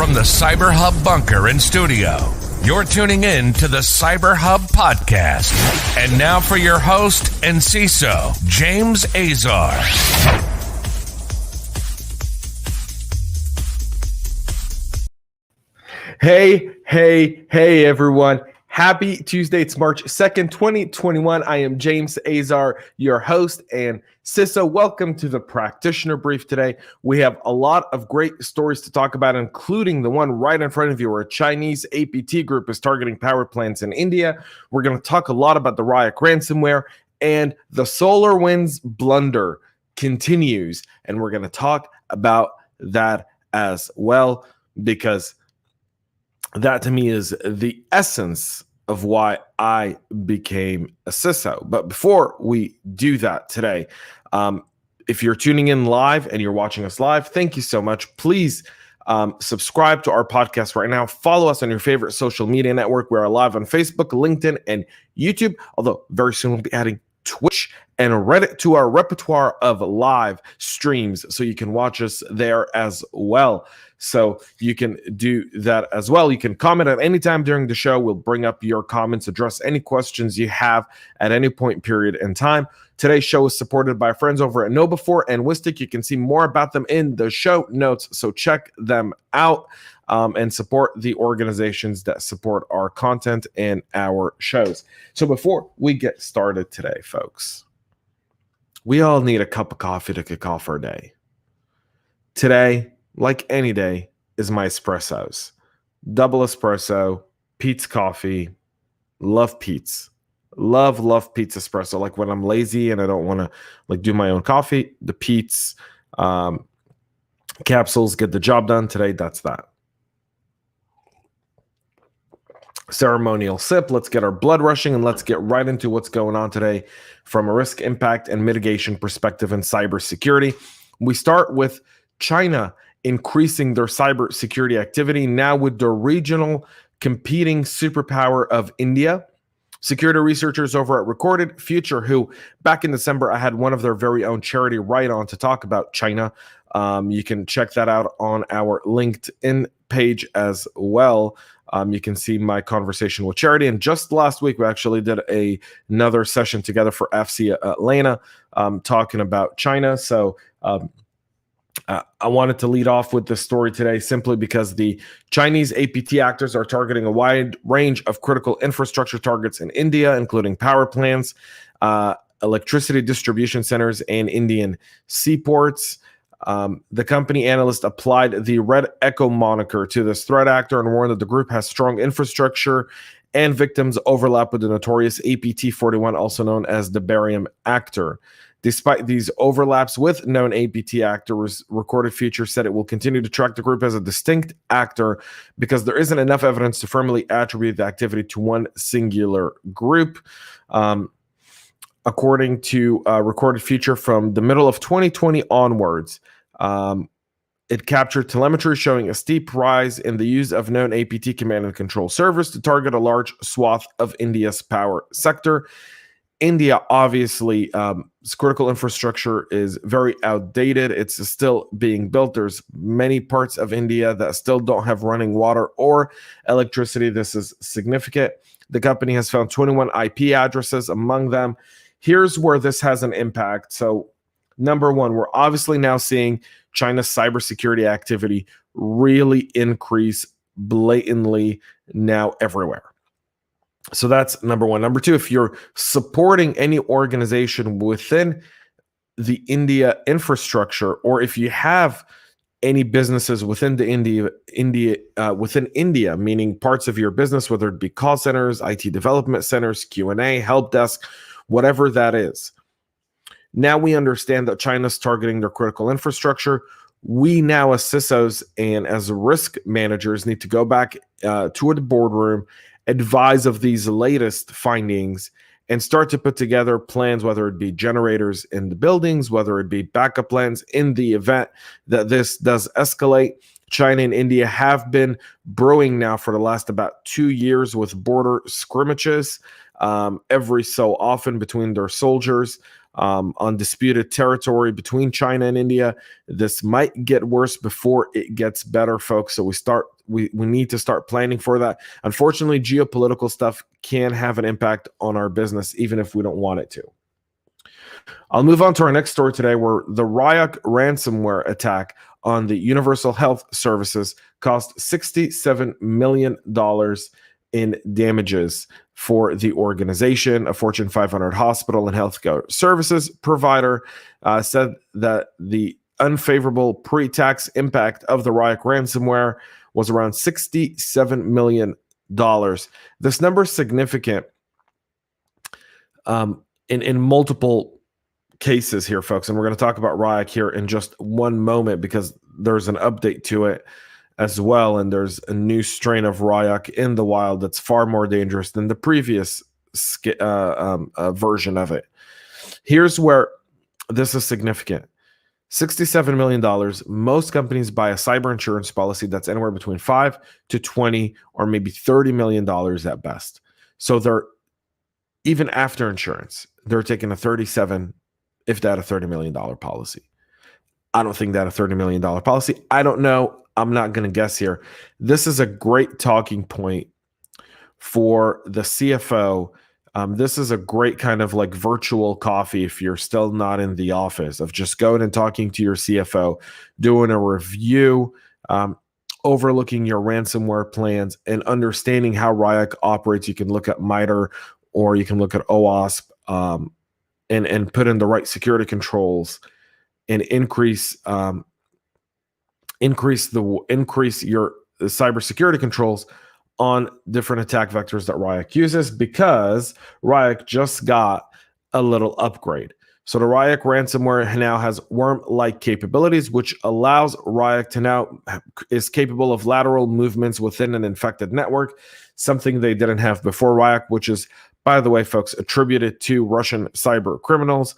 from the CyberHub bunker and studio. You're tuning in to the CyberHub podcast. And now for your host and CISO, James Azar. Hey, everyone. Happy Tuesday. It's March 2nd, 2021. I am James Azar, your host and CISO. Welcome to the Practitioner Brief today. We have a lot of great stories to talk about, including the one right in front of you where a Chinese APT group is targeting power plants in India. We're going to talk a lot about the Ryuk Ransomware, and the Solarwinds blunder continues. And we're going to talk about that as well, because that to me is the essence of why I became a CISO. But before we do that today, if you're tuning in live and you're watching us live, thank you so much. Please subscribe to our podcast right now. Follow us on your favorite social media network. We're live on Facebook, LinkedIn, and YouTube, although very soon we'll be adding Twitch and Reddit to our repertoire of live streams, so you can watch us there as well. So you can do that as well. You can comment at any time during the show. We'll bring up your comments, address any questions you have at any point period in time. Today's show is supported by our friends over at KnowBe4 and Wistic. You can see more about them in the show notes, so check them out and support the organizations that support our content and our shows. So before we get started today, folks, we all need a cup of coffee to kick off our day. Today, like any day, is my espressos. Double espresso, Pete's coffee. Love Pete's. Love Pete's espresso. Like when I'm lazy and I don't want to do my own coffee, the Pete's capsules get the job done. Today, that's that. Ceremonial sip. Let's get our blood rushing and let's get right into what's going on today from a risk, impact, and mitigation perspective in cybersecurity. We start with China increasing their cybersecurity activity now with the regional competing superpower of India. Security researchers over at Recorded Future, who back in December, I had one of their very own charity write on to talk about China. You can check that out on our LinkedIn page as well. You can see my conversation with Charity. And just last week, we actually did another session together for FC Atlanta talking about China. So I wanted to lead off with this story today simply because the Chinese APT actors are targeting a wide range of critical infrastructure targets in India, including power plants, electricity distribution centers, and Indian seaports. The company analyst applied the Red Echo moniker to this threat actor and warned that the group has strong infrastructure and victims overlap with the notorious APT-41, also known as the barium actor. Despite these overlaps with known APT actors, Recorded Future said it will continue to track the group as a distinct actor because there isn't enough evidence to firmly attribute the activity to one singular group. According to Recorded Future, from the middle of 2020 onwards, it captured telemetry showing a steep rise in the use of known APT command and control servers to target a large swath of India's power sector. India, obviously, critical infrastructure is very outdated. It's still being built. There's many parts of India that still don't have running water or electricity. This is significant. The company has found 21 IP addresses among them. Here's where this has an impact. So, number one, we're obviously now seeing China's cybersecurity activity really increase blatantly now everywhere. So that's number one. Number two, if you're supporting any organization within the India infrastructure, or if you have any businesses within within India, meaning parts of your business, whether it be call centers, IT development centers, Q&A, help desk, whatever that is. Now we understand that China's targeting their critical infrastructure. We now, as CISOs and as risk managers, need to go back to the boardroom, advise of these latest findings, and start to put together plans, whether it be generators in the buildings, whether it be backup plans in the event that this does escalate. China and India have been brewing now for the last about 2 years with border scrimmages every so often between their soldiers. on disputed territory between China and India. This might get worse before it gets better, folks. So we need to start planning for that. Unfortunately, geopolitical stuff can have an impact on our business, even if we don't want it to. I'll move on to our next story today, where the Ryuk ransomware attack on the Universal Health Services cost $67 million in damages for the organization. A Fortune 500 hospital and healthcare services provider said that the unfavorable pre-tax impact of the Ryuk ransomware was around $67 million. This number is significant in multiple cases here, folks, and we're going to talk about Ryuk here in just one moment, because there's an update to it as well, and there's a new strain of Ryuk in the wild that's far more dangerous than the previous version of it. Here's where this is significant. $67 million. Most companies buy a cyber insurance policy that's anywhere between $5 to $20 or maybe $30 million at best. So they're, even after insurance, they're taking a 37, if that, a $30 million policy. I don't think that a $30 million policy. I don't know. I'm not going to guess here. This is a great talking point for the CFO. This is a great kind of like virtual coffee if you're still not in the office, of just going and talking to your CFO, doing a review, overlooking your ransomware plans, and understanding how Ryuk operates. You can look at MITRE or you can look at OWASP, and put in the right security controls and increase your cybersecurity controls on different attack vectors that Ryuk uses, because Ryuk just got a little upgrade. So the Ryuk ransomware now has worm-like capabilities, which allows Ryuk to now is capable of lateral movements within an infected network, something they didn't have before Ryuk, which is, by the way, folks, attributed to Russian cyber criminals.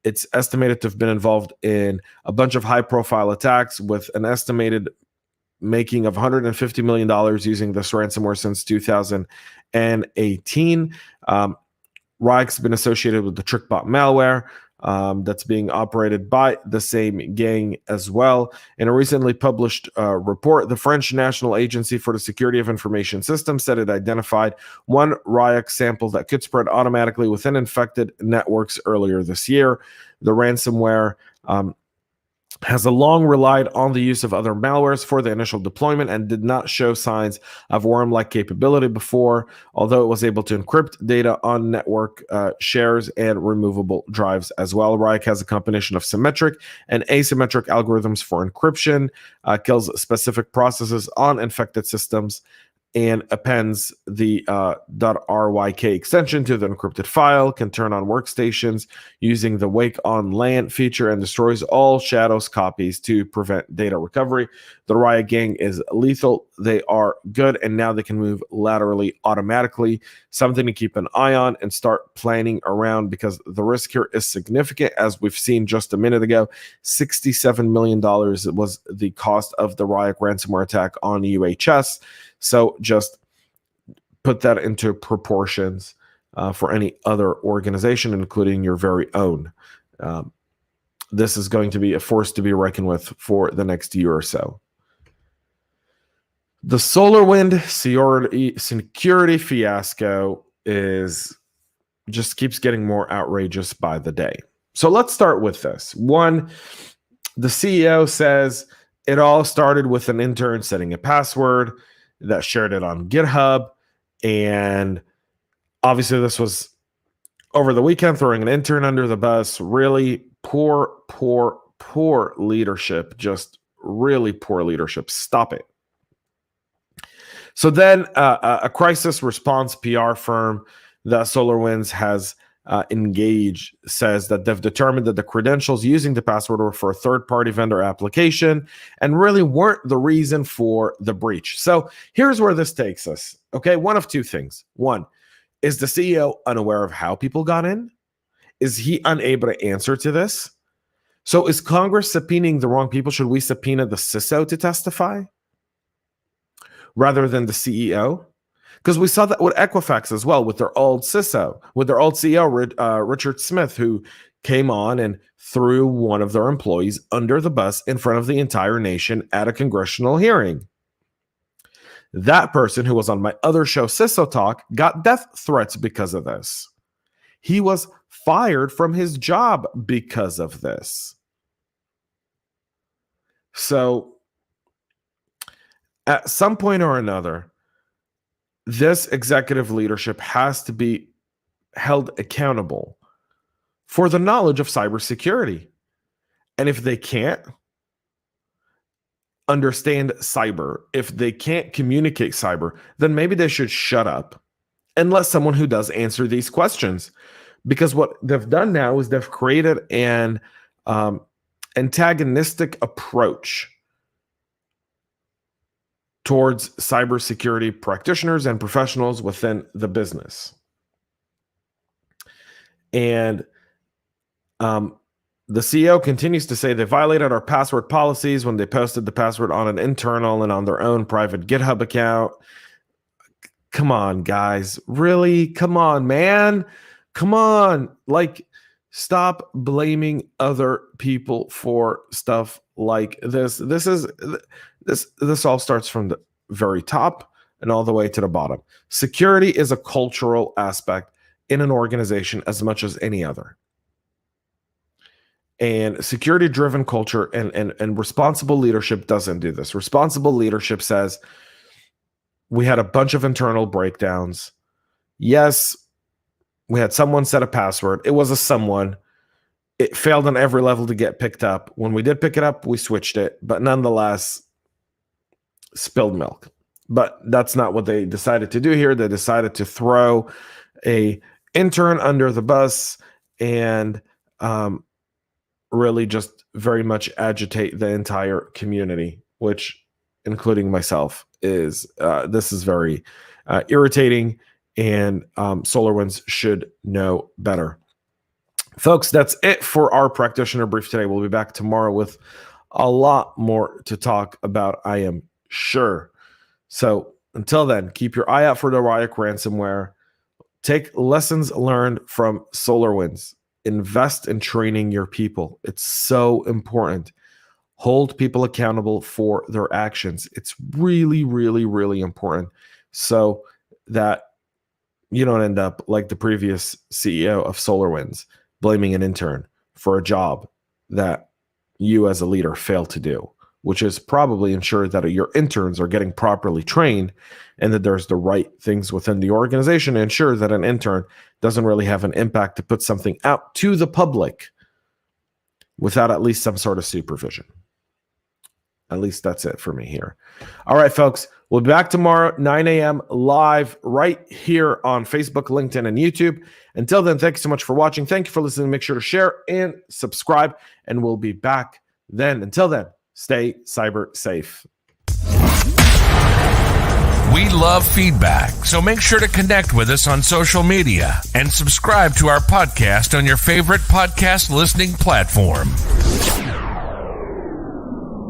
It's estimated to have been involved in a bunch of high-profile attacks, with an estimated making of $150 million using this ransomware since 2018. Ryuk's been associated with the TrickBot malware that's being operated by the same gang as well. In a recently published report, the French National Agency for the Security of Information Systems said it identified one Ryuk sample that could spread automatically within infected networks earlier this year. The ransomware has long relied on the use of other malwares for the initial deployment and did not show signs of worm-like capability before, although it was able to encrypt data on network shares and removable drives as well. Ryuk has a combination of symmetric and asymmetric algorithms for encryption, kills specific processes on infected systems, and appends the .ryk extension to the encrypted file, can turn on workstations using the wake on LAN feature, and destroys all shadows copies to prevent data recovery. The Ryuk gang is lethal. They are good, and now they can move laterally automatically. Something to keep an eye on and start planning around, because the risk here is significant, as we've seen just a minute ago. $67 million was the cost of the Ryuk ransomware attack on UHS. So just put that into proportions for any other organization, including your very own. This is going to be a force to be reckoned with for the next year or so. The Solarwinds security fiasco just keeps getting more outrageous by the day. So let's start with this. One, the CEO says it all started with an intern setting a password that shared it on GitHub. And obviously this was over the weekend, throwing an intern under the bus. Really poor leadership. Just really poor leadership. Stop it. So then a crisis response PR firm that Solarwinds has engaged says that they've determined that the credentials using the password were for a third-party vendor application and really weren't the reason for the breach. So here's where this takes us. Okay, one of two things. One, is the CEO unaware of how people got in? Is he unable to answer to this? So is Congress subpoenaing the wrong people? Should we subpoena the CISO to testify rather than the CEO? Because we saw that with Equifax as well, with their old CISO, with their old CEO, Richard Smith, who came on and threw one of their employees under the bus in front of the entire nation at a congressional hearing. That person, who was on my other show, CISO Talk, got death threats because of this. He was fired from his job because of this. So, at some point or another, this executive leadership has to be held accountable for the knowledge of cybersecurity. And if they can't understand cyber, if they can't communicate cyber, then maybe they should shut up and let someone who does answer these questions. Because what they've done now is they've created an antagonistic approach towards cybersecurity practitioners and professionals within the business. And the CEO continues to say they violated our password policies when they posted the password on an internal and on their own private GitHub account. Come on, guys. Really? Come on, man. Come on. Like, stop blaming other people for stuff like this. This all starts from the very top and all the way to the bottom. Security is a cultural aspect in an organization as much as any other. And security-driven culture and responsible leadership doesn't do this. Responsible leadership says, we had a bunch of internal breakdowns. Yes, we had someone set a password. It was a someone. It failed on every level to get picked up. When we did pick it up, we switched it. But nonetheless, spilled milk. But that's not what they decided to do here. They decided to throw a intern under the bus and really just very much agitate the entire community, which, including myself, is this is very irritating, and SolarWinds should know better. Folks, that's it for our practitioner brief today. We'll be back tomorrow with a lot more to talk about, I am sure. So until then, keep your eye out for the Ryuk Ransomware. Take lessons learned from SolarWinds. Invest in training your people. It's so important. Hold people accountable for their actions. It's really, really, really important so that you don't end up like the previous CEO of SolarWinds, blaming an intern for a job that you as a leader failed to do, which is probably ensure that your interns are getting properly trained and that there's the right things within the organization to ensure that an intern doesn't really have an impact to put something out to the public without at least some sort of supervision. At least that's it for me here. All right, folks, we'll be back tomorrow, 9 a.m. live right here on Facebook, LinkedIn, and YouTube. Until then, thank you so much for watching. Thank you for listening. Make sure to share and subscribe, and we'll be back then. Until then, stay cyber safe. We love feedback, so make sure to connect with us on social media and subscribe to our podcast on your favorite podcast listening platform.